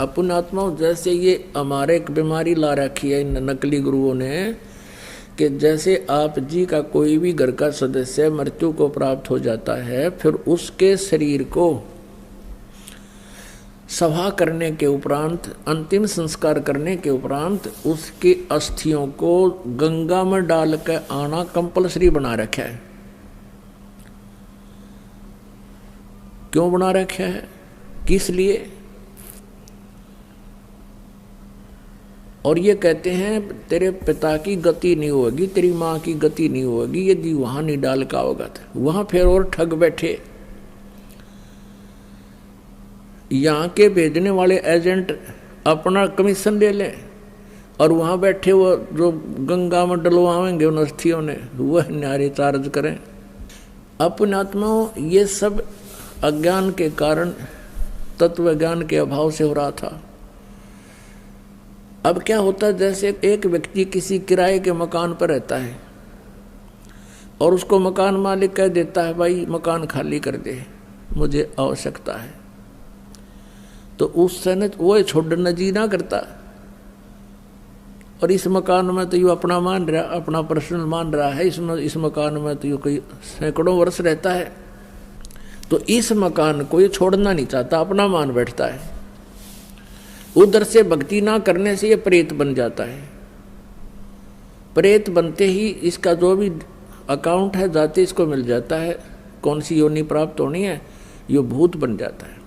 अपन आत्माओं जैसे ये हमारे एक बीमारी ला रखी है इन नकली गुरुओं ने कि जैसे आप जी का कोई भी घर का सदस्य मृत्यु को प्राप्त हो जाता है, फिर उसके शरीर को सभा करने के उपरांत, अंतिम संस्कार करने के उपरांत उसकी अस्थियों को गंगा में डाल कर आना कंपलसरी बना रखा है। क्यों बना रखा है, किस लिए? और ये कहते हैं तेरे पिता की गति नहीं होगी, तेरी माँ की गति नहीं होगी यदि वहां नहीं डाल का होगा। वहां फिर और ठग बैठे। यहाँ के भेजने वाले एजेंट अपना कमीशन ले लें और वहाँ बैठे वो जो गंगा में डलवाएंगे उन अस्थियों ने, वह न्यारे चार्ज करें। अपने आत्माओं ये सब अज्ञान के कारण, तत्व ज्ञान के अभाव से हो रहा था। अब क्या होता है, जैसे एक व्यक्ति किसी किराए के मकान पर रहता है और उसको मकान मालिक कह देता है भाई मकान खाली कर दे, मुझे आवश्यकता है, तो उस समय वो छोड़ना जी ना करता। और इस मकान में तो यू अपना मान रहा, अपना पर्सनल मान रहा है, इसमें इस मकान में तो यू कई सैकड़ों वर्ष रहता है, तो इस मकान को ये छोड़ना नहीं चाहता, अपना मान बैठता है। उधर से भक्ति ना करने से ये प्रेत बन जाता है। प्रेत बनते ही इसका जो भी अकाउंट है जाते इसको मिल जाता है, कौन सी योनि प्राप्त होनी है, ये भूत बन जाता है।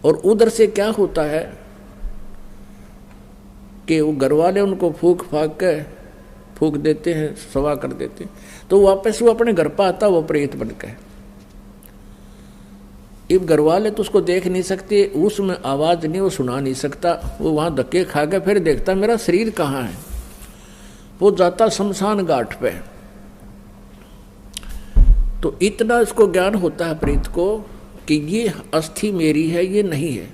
और उधर से क्या होता है कि वो घर वाले उनको फूक देते हैं, सवा कर देते हैं, तो वापस वो अपने घर पर आता, वो प्रेत बन के। अब घर वाले तो उसको देख नहीं सकते, उसमें आवाज नहीं, वो सुना नहीं सकता, वो वहां धक्के खा के फिर देखता मेरा शरीर कहाँ है, वो जाता शमशान घाट पे। तो इतना इसको ज्ञान होता है प्रेत को कि ये अस्थि मेरी है, ये नहीं है।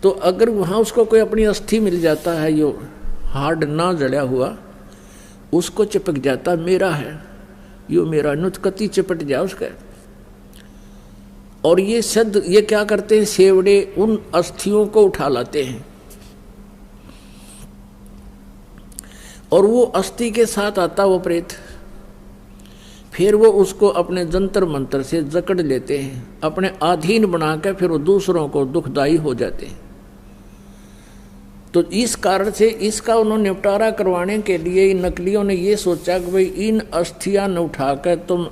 तो अगर वहाँ उसको कोई अपनी अस्थि मिल जाता है, यो हार्ड ना जड़ा हुआ, उसको चिपक जाता मेरा है, यो मेरा, नुतकती चिपट जाए उसका। और ये सद ये क्या करते हैं, सेवड़े उन अस्थियों को उठा लाते हैं और वो अस्थि के साथ आता वो प्रेत, फिर वो उसको अपने जंतर मंत्र से जकड़ लेते हैं, अपने अधीन बनाकर फिर वो दूसरों को दुखदाई हो जाते हैं। तो इस कारण से इसका उन्होंने निपटारा करवाने के लिए इन नकलियों ने ये सोचा कि भाई इन अस्थियां न उठाकर तुम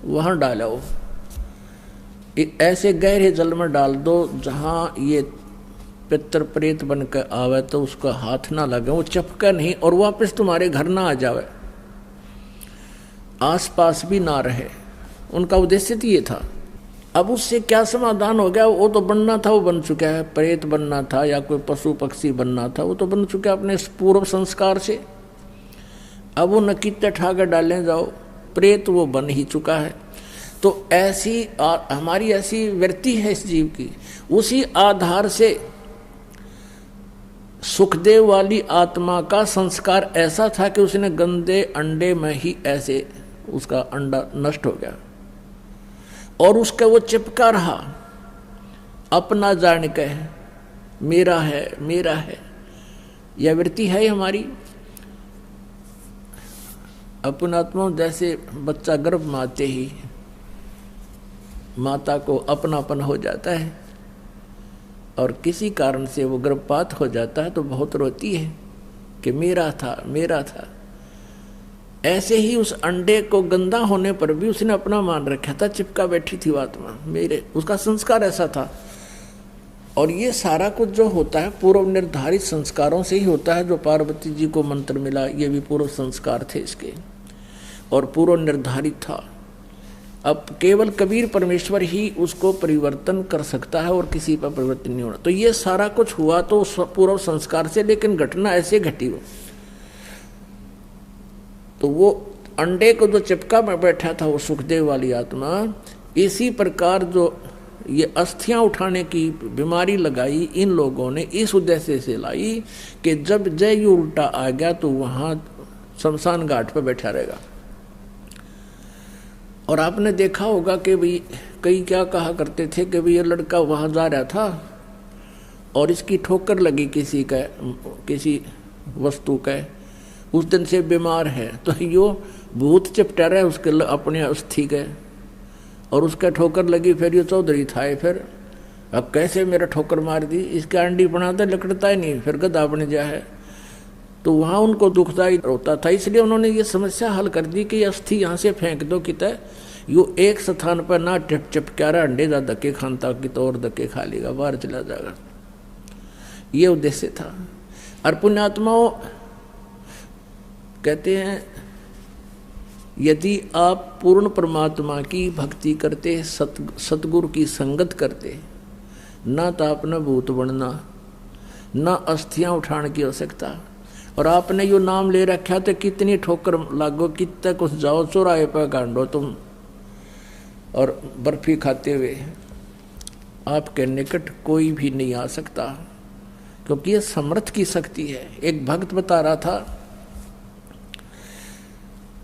वहां डालो, ऐसे गहरे जल में डाल दो जहां ये पितर प्रेत बनकर आवे तो उसका हाथ ना लगे, वो चपका नहीं और वापस तुम्हारे घर ना आ जावे, आसपास भी ना रहे। उनका उद्देश्य तो ये था। अब उससे क्या समाधान हो गया, वो तो बनना था वो बन चुका है, प्रेत बनना था या कोई पशु पक्षी बनना था वो तो बन चुका है अपने पूर्व संस्कार से। अब वो नकीते ठाकर डालने जाओ, प्रेत वो बन ही चुका है। तो ऐसी हमारी ऐसी वृत्ति है इस जीव की, उसी आधार से सुखदेव वाली आत्मा का संस्कार ऐसा था कि उसने गंदे अंडे में ही ऐसे उसका अंडा नष्ट हो गया और उसका वो चिपका रहा, अपना जान के मेरा है मेरा है। यह वृत्ति है हमारी। अपन आत्मा जैसे बच्चा गर्भ में आते ही माता को अपनापन हो जाता है और किसी कारण से वो गर्भपात हो जाता है तो बहुत रोती है कि मेरा था मेरा था। ऐसे ही उस अंडे को गंदा होने पर भी उसने अपना मान रखा था, चिपका बैठी थी आत्मा मेरे, उसका संस्कार ऐसा था। और ये सारा कुछ जो होता है पूर्व निर्धारित संस्कारों से ही होता है। जो पार्वती जी को मंत्र मिला ये भी पूर्व संस्कार थे इसके और पूर्व निर्धारित था। अब केवल कबीर परमेश्वर ही उसको परिवर्तन कर सकता है और किसी पर परिवर्तन नहीं होना। तो ये सारा कुछ हुआ तो पूर्व संस्कार से, लेकिन घटना ऐसे घटी हो तो वो अंडे को जो चिपका में बैठा था वो सुखदेव वाली आत्मा, इसी प्रकार जो ये अस्थियां उठाने की बीमारी लगाई इन लोगों ने इस उद्देश्य से लाई कि जब जय उल्टा आ गया तो वहां शमशान घाट पर बैठा रहेगा। और आपने देखा होगा कि भाई कई क्या कहा करते थे कि भाई ये लड़का वहां जा रहा था और इसकी ठोकर लगी किसी वस्तु का, उस दिन से बीमार है, तो यो भूत चिपटा रहा है उसके अपने अस्थि के, और उसका ठोकर लगी, फिर ये चौधरी था, फिर अब कैसे मेरा ठोकर मार दी, इसका अंडी बनाता लकड़ता ही नहीं, फिर गधा बन जा है। तो वहाँ उनको दुखदायी होता था, इसलिए उन्होंने ये समस्या हल कर दी कि अस्थि यहाँ से फेंक दो कितने, यो एक स्थान पर ना चिपका रहा, अंडे जा धक्के खानता कि तो और धक्के खा लेगा, बाहर चला जाएगा। ये उद्देश्य था। और पुण्यात्माओं कहते हैं यदि आप पूर्ण परमात्मा की भक्ति करते, सतगुरु की संगत करते, ना तो आपने भूत बनना, ना अस्थियां उठाने की आवश्यकता। और आपने यो नाम ले रखा तो कितनी ठोकर लागो, कितने कुछ जाओ चौराहे पर गांडो तुम, और बर्फी खाते हुए आपके निकट कोई भी नहीं आ सकता, क्योंकि ये समर्थ की शक्ति है। एक भक्त बता रहा था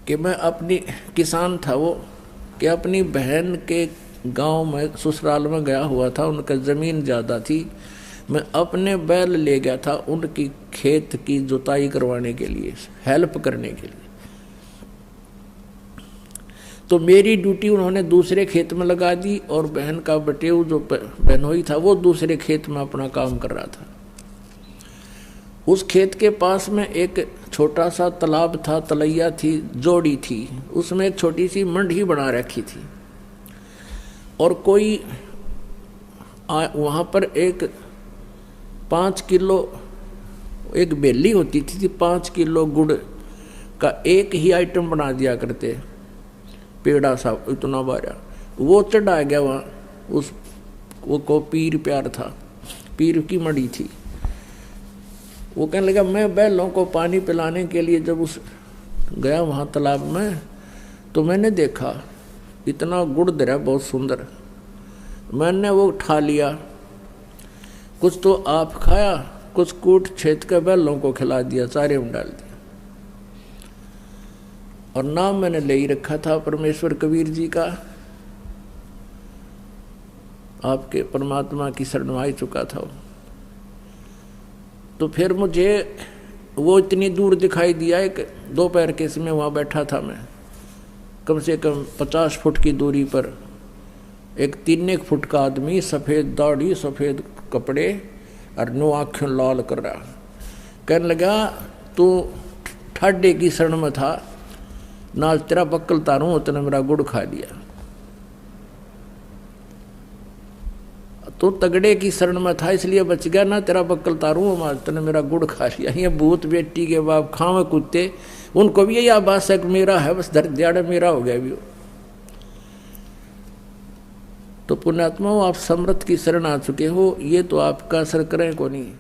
कि मैं अपनी किसान था वो, कि अपनी बहन के गांव में ससुराल में गया हुआ था, उनका ज़मीन ज़्यादा थी, मैं अपने बैल ले गया था उनकी खेत की जुताई करवाने के लिए, हेल्प करने के लिए। तो मेरी ड्यूटी उन्होंने दूसरे खेत में लगा दी, और बहन का बटेऊ जो बहनोई था वो दूसरे खेत में अपना काम कर रहा था। उस खेत के पास में एक छोटा सा तालाब था, तलैया थी, जोड़ी थी, उसमें एक छोटी सी मंडी बना रखी थी, और कोई वहाँ पर एक 5 किलो एक बेली होती थी, 5 किलो गुड़ का एक ही आइटम बना दिया करते, पेड़ा सा इतना बारा, वो चढ़ा गया वहाँ, उस वो को पीर प्यार था, पीर की मड़ी थी। वो कहने लगा मैं बैलों को पानी पिलाने के लिए जब उस गया वहाँ तालाब में, तो मैंने देखा इतना गुड़ दरा बहुत सुंदर, मैंने वो उठा लिया, कुछ तो आप खाया, कुछ कूट छेद के बैलों को खिला दिया, चारे में डाल दिया। और नाम मैंने ले ही रखा था परमेश्वर कबीर जी का, आपके परमात्मा की शरण में आ चुका था। तो फिर मुझे वो इतनी दूर दिखाई दिया, एक दोपहर के समय वहाँ बैठा था मैं, कम से कम 50 फुट की दूरी पर एक 3 फुट का आदमी, सफ़ेद दाढ़ी, सफ़ेद कपड़े और नो आँखें लाल कर रहा, कहने लगा तू ठाडे की शरण में था, नाल तेरा बक्कल तारूं, उतने मेरा गुड़ खा लिया। तो तगड़े की शरण में था इसलिए बच गया, ना तेरा बक्कल तारूं, तने मेरा गुड़ खा लिया। ये भूत बेटी के बाप खावे कुत्ते, उनको भी यही आभास है कि मेरा है, बस दर्द दिहाड़े मेरा हो गया भी हो। तो पुण्यात्माओं, आप समर्थ की शरण आ चुके हो, ये तो आपका असर करें को नहीं।